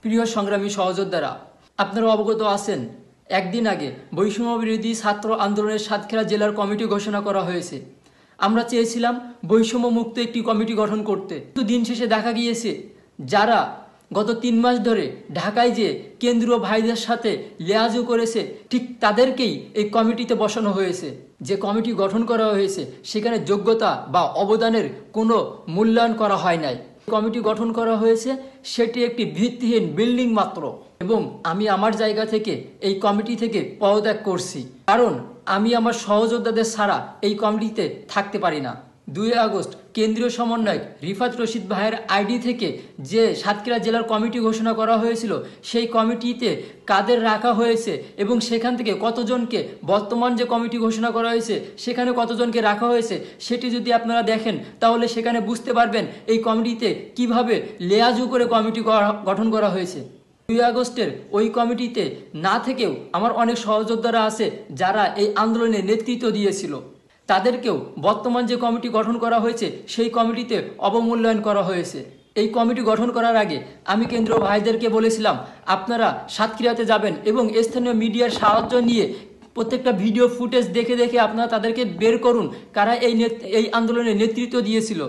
প্রিয় সংগ্রামী সহযোদ্ধারা, আপনারা অবগত আছেন একদিন আগে বৈষম্য বিরোধী ছাত্র আন্দোলনের সাতক্ষীরা জেলার কমিটি ঘোষণা করা হয়েছে। আমরা চেয়েছিলাম বৈষম্য মুক্ত একটি কমিটি গঠন করতে, কিন্তু দিন শেষে দেখা গিয়েছে যারা গত 3 মাস ধরে ঢাকায় যে কেন্দ্রীয় ভাইদের সাথে লিয়াজু করেছে, ঠিক তাদেরকেই এই কমিটিতে বসানো হয়েছে। যে কমিটি গঠন করা হয়েছে সেখানে যোগ্যতা বা অবদানের কোনো মূল্যায়ন করা হয় নাই। কমিটি গঠন করা হয়েছে সেটি একটি ভিত্তিহীন বিল্ডিং মাত্র, এবং আমি আমার জায়গা থেকে এই কমিটি থেকে পদত্যাগ করছি, কারণ আমি আমার সহযোদ্ধাদের ছাড়া এই কমিটিতে থাকতে পারি না। 2 আগস্ট কেন্দ্রীয় সমন্বয়ক রিফাত রশিদ ভাইয়ের আইডি থেকে যে সাতক্ষীরা জেলার কমিটি ঘোষণা করা হয়েছিল, সেই কমিটিতে কাদের রাখা হয়েছে এবং সেখান থেকে কতজনকে, বর্তমান যে কমিটি ঘোষণা করা হয়েছে সেখানে কতজনকে রাখা হয়েছে, সেটি যদি আপনারা দেখেন তাহলে সেখানে বুঝতে পারবেন এই কমিটিতে কিভাবে লেয়াজু করে কমিটি গঠন করা হয়েছে। 2 আগস্টের ওই কমিটিতে না থেকেও আমার অনেক সহযোদ্ধারা আছে যারা এই আন্দোলনে নেতৃত্ব দিয়েছিল, তাদেরকেও বর্তমান যে কমিটি গঠন করা হয়েছে সেই কমিটিতে অবমূল্যায়ন করা হয়েছে। এই কমিটি গঠন করার আগে আমি কেন্দ্রীয় ভাইদেরকে বলেছিলাম, আপনারা সাতক্ষীরাতে যাবেন এবং স্থানীয় মিডিয়ার সাহায্য নিয়ে প্রত্যেকটা ভিডিও ফুটেজ দেখে দেখে আপনারা তাদেরকে বের করুন কারা এই আন্দোলনে নেতৃত্ব দিয়েছিল।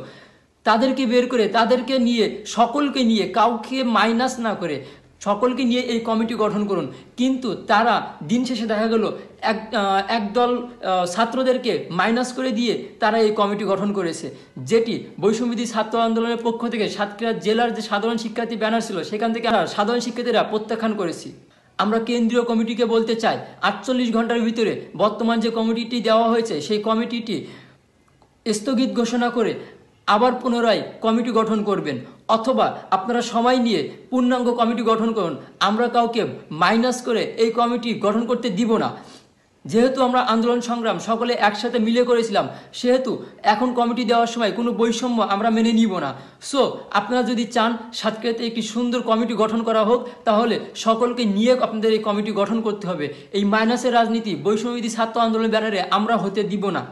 তাদেরকে বের করে তাদেরকে নিয়ে, সকলকে নিয়ে, কাউকে মাইনাস না করে সকলকে নিয়ে এই কমিটি গঠন করুন। কিন্তু তারা দিন শেষে দেখা গেল একদল ছাত্রদেরকে মাইনাস করে দিয়ে তারা এই কমিটি গঠন করেছে, যেটি বৈষম্যবিরোধী ছাত্র আন্দোলনের পক্ষ থেকে সাতক্ষীরা জেলার যে সাধারণ শিক্ষার্থী ব্যানার ছিল সেখান থেকে সাধারণ শিক্ষার্থীরা প্রত্যাখ্যান করেছি। আমরা কেন্দ্রীয় কমিটিকে বলতে চাই, 48 ঘন্টার ভিতরে বর্তমান যে কমিটিটি দেওয়া হয়েছে সেই কমিটিটি স্থগিত ঘোষণা করে আবার পুনরায় কমিটি গঠন করবেন, অথবা আপনারা সময় নিয়ে পূর্ণাঙ্গ কমিটি গঠন করুন। আমরা কাউকে মাইনাস করে এই কমিটি গঠন করতে দিব না। যেহেতু আমরা আন্দোলন সংগ্রাম সকলে একসাথে মিলে করেছিলাম, সেহেতু এখন কমিটি দেওয়ার সময় কোনো বৈষম্য আমরা মেনে নিব না। সো আপনারা যদি চান সাতক্ষীরাতে একটি সুন্দর কমিটি গঠন করা হোক, তাহলে সকলকে নিয়ে আপনাদের এই কমিটি গঠন করতে হবে। এই মাইনাসের রাজনীতি বৈষম্যবিরোধী ছাত্র আন্দোলনের ব্যানারে আমরা হতে দিব না।